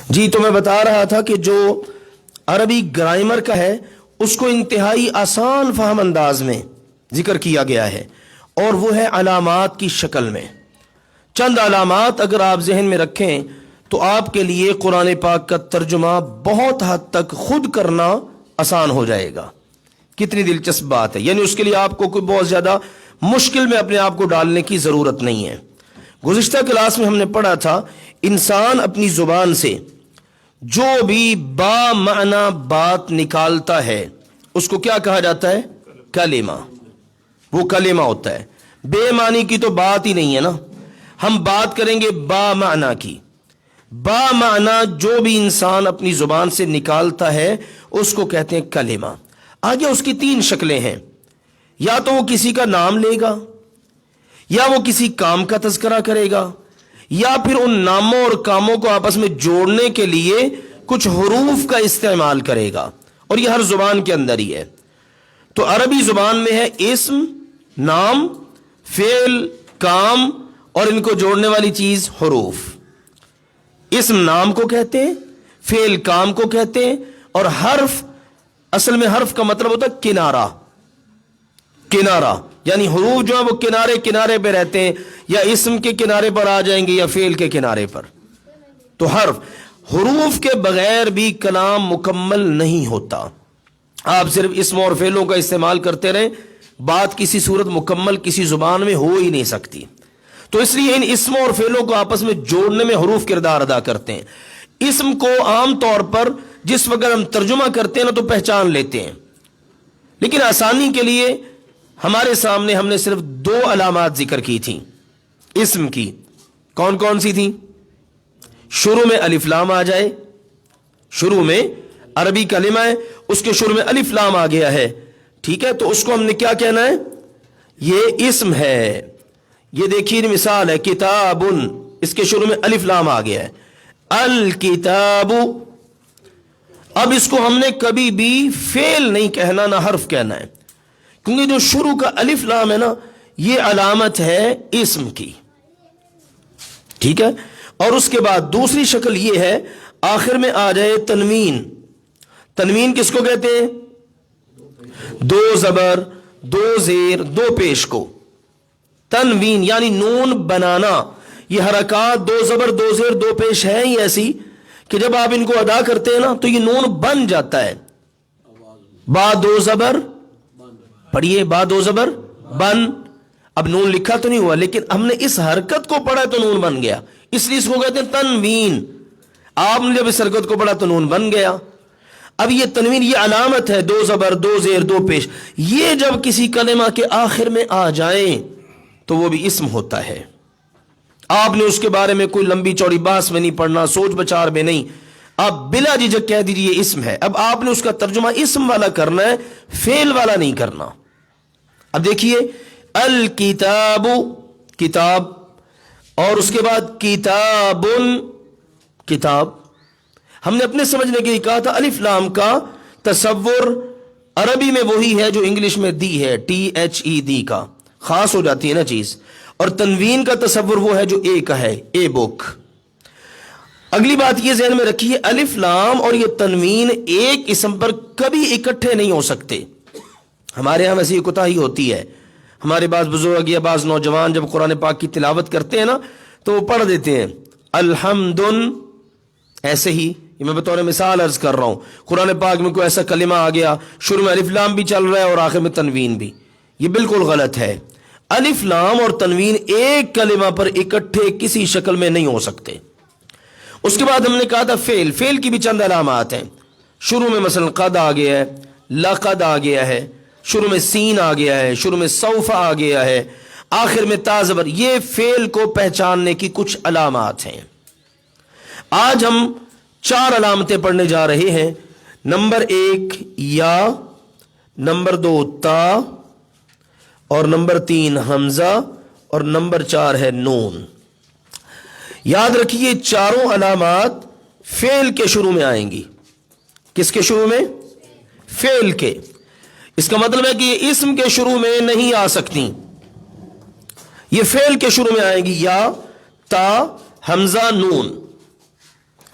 جی تو میں بتا رہا تھا کہ جو عربی گرامر کا ہے اس کو انتہائی آسان فہم انداز میں ذکر کیا گیا ہے، اور وہ ہے علامات کی شکل میں۔ چند علامات اگر آپ ذہن میں رکھیں تو آپ کے لیے قرآن پاک کا ترجمہ بہت حد تک خود کرنا آسان ہو جائے گا۔ کتنی دلچسپ بات ہے، یعنی اس کے لیے آپ کو کوئی بہت زیادہ مشکل میں اپنے آپ کو ڈالنے کی ضرورت نہیں ہے۔ گزشتہ کلاس میں ہم نے پڑھا تھا انسان اپنی زبان سے جو بھی با معنی بات نکالتا ہے اس کو کیا کہا جاتا ہے؟ کلمہ۔ وہ کلمہ ہوتا ہے، بے معنی کی تو بات ہی نہیں ہے نا۔ ہم بات کریں گے با معنی کی۔ با معنی جو بھی انسان اپنی زبان سے نکالتا ہے اس کو کہتے ہیں کلمہ۔ آگے اس کی تین شکلیں ہیں، یا تو وہ کسی کا نام لے گا، یا وہ کسی کام کا تذکرہ کرے گا، یا پھر ان ناموں اور کاموں کو آپس میں جوڑنے کے لیے کچھ حروف کا استعمال کرے گا، اور یہ ہر زبان کے اندر ہی ہے۔ تو عربی زبان میں ہے اسم، نام، فعل، کام، اور ان کو جوڑنے والی چیز حروف۔ اسم نام کو کہتے ہیں، فعل کام کو کہتے ہیں، اور حرف، اصل میں حرف کا مطلب ہوتا ہے کنارہ۔ کنارہ یعنی حروف جو ہیں وہ کنارے کنارے پہ رہتے ہیں، یا اسم کے کنارے پر آ جائیں گے یا فعل کے کنارے پر۔ تو حروف کے بغیر بھی کلام مکمل نہیں ہوتا۔ آپ صرف اسم اور فعلوں کا استعمال کرتے رہیں، بات کسی صورت مکمل کسی زبان میں ہو ہی نہیں سکتی۔ تو اس لیے ان اسموں اور فعلوں کو آپس میں جوڑنے میں حروف کردار ادا کرتے ہیں۔ اسم کو عام طور پر جس وقت ہم ترجمہ کرتے ہیں نا تو پہچان لیتے ہیں، لیکن آسانی کے لیے ہمارے سامنے ہم نے صرف دو علامات ذکر کی تھیں اسم کی۔ کون کون سی تھیں؟ شروع میں الف لام آ جائے، شروع میں عربی کلمہ ہے، اس کے شروع میں الف لام آ گیا ہے، ٹھیک ہے، تو اس کو ہم نے کیا کہنا ہے؟ یہ اسم ہے۔ یہ دیکھیے مثال ہے کتاب، اس کے شروع میں الف لام آ گیا ہے، الکتاب۔ اب اس کو ہم نے کبھی بھی فعل نہیں کہنا، نہ حرف کہنا ہے، کیونکہ جو شروع کا الف لام ہے نا یہ علامت ہے اسم کی، ٹھیک ہے۔ اور اس کے بعد دوسری شکل یہ ہے آخر میں آ جائے تنوین۔ تنوین کس کو کہتے ہیں؟ دو زبر، دو زیر، دو پیش کو تنوین، یعنی نون بنانا۔ یہ حرکات دو زبر، دو زیر، دو پیش ہیں ہی ایسی کہ جب آپ ان کو ادا کرتے ہیں نا تو یہ نون بن جاتا ہے۔ با دو زبر، پڑھیے، با دو زبر بن۔ اب نون لکھا تو نہیں ہوا لیکن ہم نے اس حرکت کو پڑھا تو نون بن گیا، اس لیے اس کو کہتے ہیں تنوین۔ آپ نے جب اس حرکت کو پڑھا تو نون بن گیا۔ اب یہ تنوین یہ علامت ہے، دو زبر، دو زیر، دو پیش، یہ جب کسی کلمہ کے آخر میں آ جائیں تو وہ بھی اسم ہوتا ہے۔ آپ نے اس کے بارے میں کوئی لمبی چوڑی بحث میں نہیں پڑھنا، سوچ بچار میں نہیں، آپ بلا جھجک کہہ دیجیے یہ اسم ہے۔ اب آپ نے اس کا ترجمہ اسم والا کرنا ہے، فعل والا نہیں کرنا۔ اب دیکھیے الکتاب، کتاب، اور اس کے بعد کتاب، کتاب۔ ہم نے اپنے سمجھنے کے لیے کہا تھا الف لام کا تصور عربی میں وہی ہے جو انگلش میں دی ہے، THED کا، خاص ہو جاتی ہے نا چیز، اور تنوین کا تصور وہ ہے جو اے کا ہے، اے بک۔ اگلی بات یہ ذہن میں رکھیے الف لام اور یہ تنوین ایک اسم پر کبھی اکٹھے نہیں ہو سکتے۔ ہمارے یہاں ویسے یہ کوتاہی ہوتی ہے، ہمارے بعض بزرگ یا بعض نوجوان جب قرآن پاک کی تلاوت کرتے ہیں نا تو وہ پڑھ دیتے ہیں الحمد، ایسے ہی، یہ میں بطور مثال عرض کر رہا ہوں، قرآن پاک میں کوئی ایسا کلمہ آ گیا شروع میں الف لام بھی چل رہا ہے اور آخر میں تنوین بھی، یہ بالکل غلط ہے۔ الف لام اور تنوین ایک کلمہ پر اکٹھے کسی شکل میں نہیں ہو سکتے۔ اس کے بعد ہم نے کہا تھا فعل، فعل کی بھی چند علامات ہیں۔ شروع میں مثلا قد آ گیا ہے، لقد آ گیا ہے، شروع میں سین آ گیا ہے، شروع میں سوف آ گیا ہے، آخر میں تا زبر، یہ فعل کو پہچاننے کی کچھ علامات ہیں۔ آج ہم 4 علامتیں پڑھنے جا رہے ہیں۔ نمبر 1 یا، نمبر 2 تا، اور نمبر 3 حمزہ، اور نمبر 4 ہے نون۔ یاد رکھیے چاروں علامات فعل کے شروع میں آئیں گی۔ کس کے شروع میں؟ فعل کے۔ اس کا مطلب ہے کہ یہ اسم کے شروع میں نہیں آ سکتی، یہ فعل کے شروع میں آئیں گی، یا، تا، حمزہ، نون۔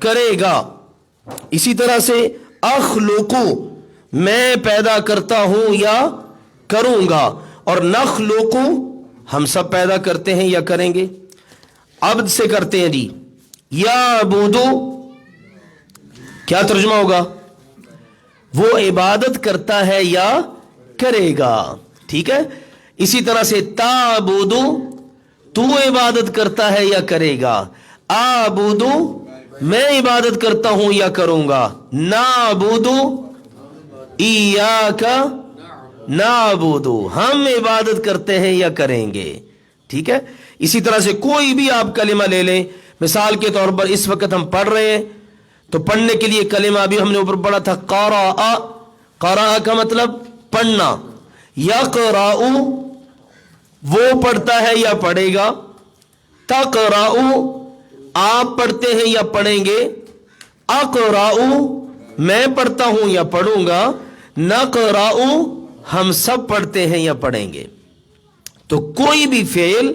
کرے گا. اسی طرح سے اخلقو میں پیدا کرتا ہوں یا کروں گا, اور نخلقو ہم سب پیدا کرتے ہیں یا کریں گے. عبد سے کرتے ہیں جی. یعبدو کیا ترجمہ ہوگا؟ وہ عبادت کرتا ہے یا کرے گا. ٹھیک ہے. اسی طرح سے تعبدو تو عبادت کرتا ہے یا کرے گا. اعبدو میں عبادت کرتا ہوں یا کروں گا. نعبدو ایاک نعبدو ہم عبادت کرتے ہیں یا کریں گے. ٹھیک ہے. اسی طرح سے کوئی بھی آپ کلمہ لے لیں. مثال کے طور پر اس وقت ہم پڑھ رہے ہیں تو پڑھنے کے لیے کلمہ ابھی ہم نے اوپر پڑھا تھا قرأ. قرأ کا مطلب پڑھنا. یقرأ وہ پڑھتا ہے یا پڑھے گا. تقرأ آپ پڑھتے ہیں یا پڑھیں گے. اقرأ میں پڑھتا ہوں یا پڑھوں گا. نقرأ ہم سب پڑھتے ہیں یا پڑھیں گے. تو کوئی بھی فعل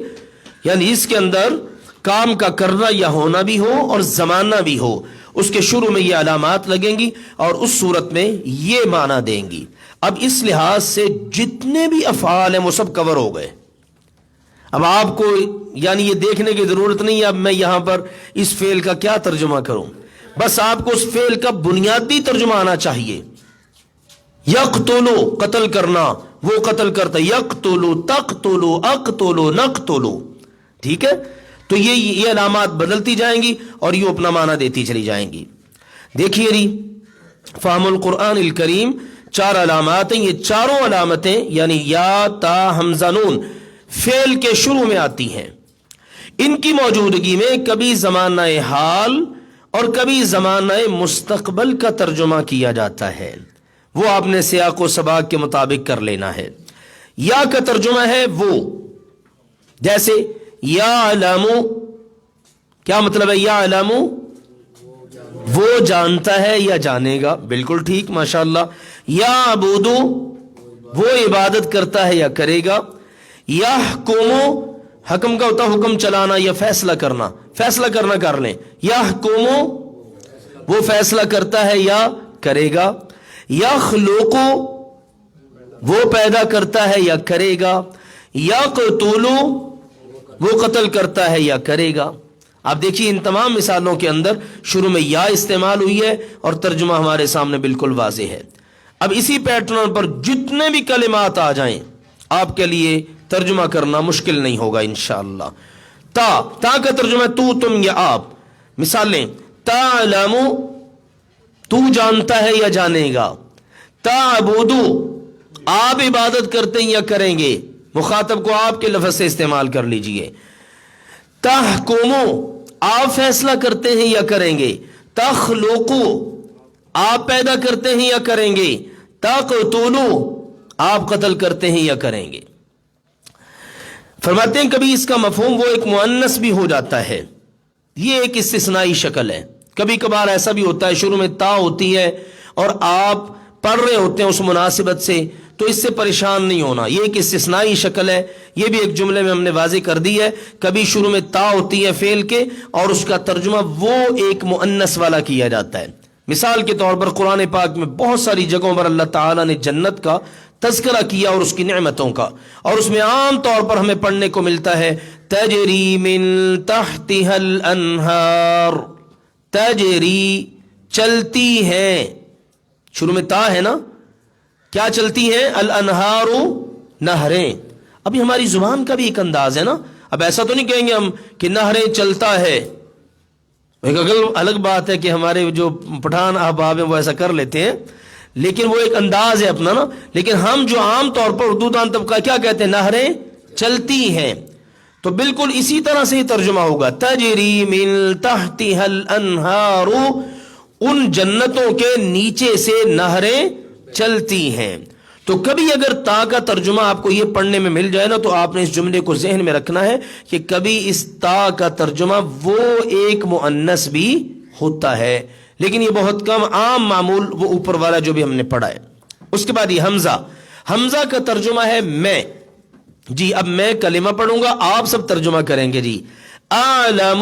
یعنی اس کے اندر کام کا کرنا یا ہونا بھی ہو اور زمانہ بھی ہو, اس کے شروع میں یہ علامات لگیں گی اور اس صورت میں یہ معنی دیں گی. اب اس لحاظ سے جتنے بھی افعال ہیں وہ سب کور ہو گئے. اب آپ کو یعنی یہ دیکھنے کی ضرورت نہیں ہے اب میں یہاں پر اس فعل کا کیا ترجمہ کروں, بس آپ کو اس فعل کا بنیادی ترجمہ آنا چاہیے. یقتلو قتل کرنا, وہ قتل کرتا. یقتلو تقتلو اقتلو نقتلو. ٹھیک ہے. تو یہ علامات بدلتی جائیں گی اور یہ اپنا معنی دیتی چلی جائیں گی. دیکھیے جی فہم القرآن الکریم 4 علامات ہیں. یہ چاروں علامتیں یعنی یا تا حمزہ نون فعل کے شروع میں آتی ہیں. ان کی موجودگی میں کبھی زمانہ حال اور کبھی زمانہ مستقبل کا ترجمہ کیا جاتا ہے. وہ آپ نے سیاق و سباق کے مطابق کر لینا ہے. یا کا ترجمہ ہے وہ, جیسے یعلم کیا مطلب ہے؟ یعلم وہ جانتا ہے یا جانے گا. بالکل ٹھیک ماشاءاللہ. یعبد وہ عبادت کرتا ہے یا کرے گا. یحکم حکم کا ہوتا حکم چلانا یا فیصلہ کرنا. فیصلہ کرنا کر لیں. یحکم وہ فیصلہ کرتا ہے یا کرے گا. یخلق وہ پیدا کرتا ہے یا کرے گا. یقتل وہ قتل کرتا ہے یا کرے گا. آپ دیکھیے ان تمام مثالوں کے اندر شروع میں یا استعمال ہوئی ہے اور ترجمہ ہمارے سامنے بالکل واضح ہے. اب اسی پیٹرن پر جتنے بھی کلمات آ جائیں آپ کے لیے ترجمہ کرنا مشکل نہیں ہوگا انشاءاللہ. تا کا ترجمہ تو تم یا آپ. مثالیں تعلم تو جانتا ہے یا جانے گا. تعبد آپ عبادت کرتے ہیں یا کریں گے. مخاطب کو آپ کے لفظ سے استعمال کر لیجئے. تحکم آپ فیصلہ کرتے ہیں یا کریں گے. تخلق آپ پیدا کرتے ہیں یا کریں گے. تقتل آپ قتل کرتے ہیں یا کریں گے. فرماتے ہیں کبھی اس کا مفہوم وہ ایک مؤنث بھی ہو جاتا ہے. یہ ایک استثنائی شکل ہے. کبھی کبھار ایسا بھی ہوتا ہے شروع میں تا ہوتی ہے اور آپ پڑھ رہے ہوتے ہیں اس مناسبت سے, تو اس سے پریشان نہیں ہونا. یہ ایک استثنائی شکل ہے. یہ بھی ایک جملے میں ہم نے واضح کر دی ہے. کبھی شروع میں تا ہوتی ہے فعل کے اور اس کا ترجمہ وہ ایک مؤنث والا کیا جاتا ہے. مثال کے طور پر قرآن پاک میں بہت ساری جگہوں پر اللہ تعالیٰ نے جنت کا تذکرہ کیا اور اس کی نعمتوں کا, اور اس میں عام طور پر ہمیں پڑھنے کو ملتا ہے تجری من تحتها الانہار. تجری چلتی ہیں, شروع میں تا ہے نا, کیا چلتی ہیں؟ الانہار نہریں. ابھی ہماری زبان کا بھی ایک انداز ہے نا. اب ایسا تو نہیں کہیں گے ہم کہ نہریں چلتا ہے. ایک الگ بات ہے کہ ہمارے جو پٹھان احباب ہیں وہ ایسا کر لیتے ہیں, لیکن وہ ایک انداز ہے اپنا نا. لیکن ہم جو عام طور پر اردو دان طبقہ کیا کہتے ہیں؟ نہریں چلتی ہیں. تو بالکل اسی طرح سے ہی ترجمہ ہوگا تجری من تحتها الانہار, ان جنتوں کے نیچے سے نہریں چلتی ہیں. تو کبھی اگر تا کا ترجمہ آپ کو یہ پڑھنے میں مل جائے نا تو آپ نے اس جملے کو ذہن میں رکھنا ہے کہ کبھی اس تا کا ترجمہ وہ ایک مؤنث بھی ہوتا ہے, لیکن یہ بہت کم. عام معمول وہ اوپر والا جو بھی ہم نے پڑھا ہے. اس کے بعد یہ حمزہ. حمزہ کا ترجمہ ہے میں. جی اب میں کلمہ پڑھوں گا, آپ سب ترجمہ کریں گے. جی اعلم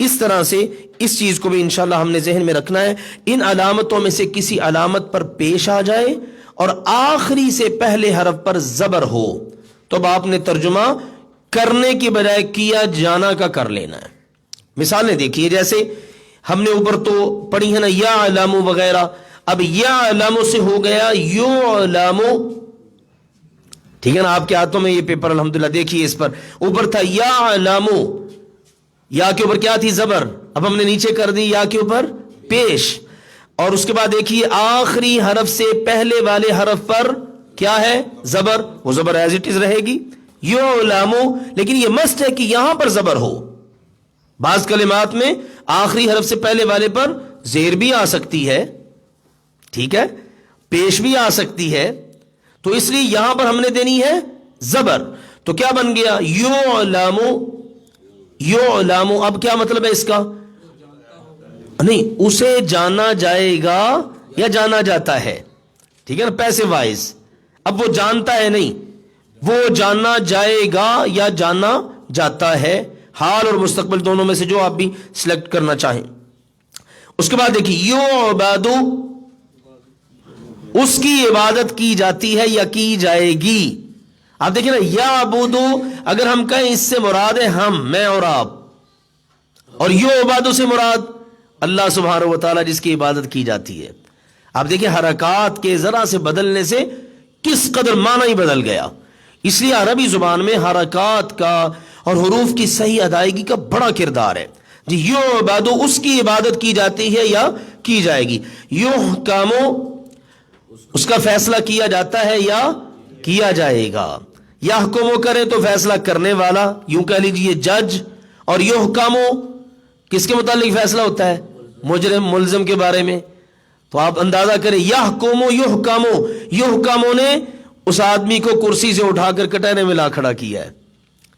اس طرح سے اس چیز کو بھی انشاءاللہ ہم نے ذہن میں رکھنا ہے. ان علامتوں میں سے کسی علامت پر پیش آ جائے اور آخری سے پہلے حرف پر زبر ہو تو اب آپ نے ترجمہ کرنے کی بجائے کیا جانا کا کر لینا ہے. مثالیں دیکھیے، جیسے ہم نے اوپر تو پڑھی ہے نا یا علامو وغیرہ. اب یا علامو سے ہو گیا یو علامو. ٹھیک ہے نا، آپ کے ہاتھوں میں یہ پیپر الحمدللہ دیکھیے، اس پر اوپر تھا یا علامو، یا کے اوپر کیا تھی؟ زبر. اب ہم نے نیچے کر دی یا کے اوپر پیش. اور اس کے بعد دیکھیے آخری حرف سے پہلے والے حرف پر کیا ہے؟ زبر. وہ زبر ایز اٹ از رہے گی یو علامو، لیکن یہ مست ہے کہ یہاں پر زبر ہو. بعض کلمات میں آخری حرف سے پہلے والے پر زیر بھی آ سکتی ہے، ٹھیک ہے، پیش بھی آ سکتی ہے، تو اس لیے یہاں پر ہم نے دینی ہے زبر. تو کیا بن گیا؟ یو علامو. یو علامو اب کیا مطلب ہے اس کا؟ نہیں، اسے جانا جائے گا یا جانا جاتا ہے. ٹھیک ہے نا، پیسے وائز. اب وہ جانتا ہے نہیں، وہ جانا جائے گا یا جانا جاتا ہے. حال اور مستقبل دونوں میں سے جو آپ بھی سلیکٹ کرنا چاہیں. اس کے بعد دیکھیے یو عبادو، اس کی عبادت کی جاتی ہے یا کی جائے گی. آپ دیکھیں نا یا عبودو، اگر ہم کہیں اس سے مراد ہے ہم، میں اور آپ، اور یو عبادو سے مراد اللہ سبحانہ و تعالی جس کی عبادت کی جاتی ہے. آپ دیکھیں حرکات کے ذرا سے بدلنے سے کس قدر معنی ہی بدل گیا. اس لیے عربی زبان میں حرکات کا اور حروف کی صحیح ادائیگی کا بڑا کردار ہے. جی یو عبادو، اس کی عبادت کی جاتی ہے یا کی جائے گی. یحکمو، اس کا فیصلہ کیا جاتا ہے یا کیا جائے گا. یحکمو کرے تو فیصلہ کرنے والا، یوں کہہ لیجئے جج. اور یحکمو کس کے متعلق فیصلہ ہوتا ہے؟ مجرم، ملزم کے بارے میں. تو آپ اندازہ کریں یحکمو یحکمو، یحکمو نے اس آدمی کو کرسی سے اٹھا کر کٹہرے میں لا کھڑا کیا ہے.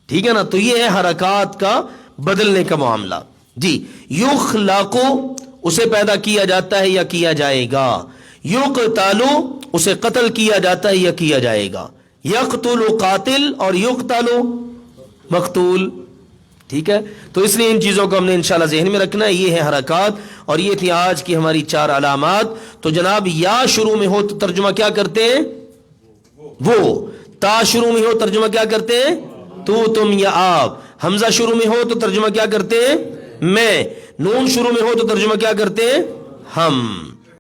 ٹھیک ہے نا، تو یہ ہے حرکات کا بدلنے کا معاملہ. جی یخلقو، اسے پیدا کیا جاتا ہے یا کیا جائے گا. یقتلو، اسے قتل کیا جاتا ہے یا کیا جائے گا. یقتل قاتل اور یقتل مقتول. ٹھیک ہے، تو اس لیے ان چیزوں کو ہم نے انشاءاللہ ذہن میں رکھنا ہے. یہ ہے حرکات، اور یہ تھی آج کی ہماری 4 علامات. تو جناب یا شروع میں ہو تو ترجمہ کیا کرتے ہیں؟ وہ. تا شروع میں ہو ترجمہ کیا کرتے ہیں؟ تو، تم یا آپ. حمزہ شروع میں ہو تو ترجمہ کیا کرتے ہیں؟ میں. نون شروع میں ہو تو ترجمہ کیا کرتے ہیں؟ ہم.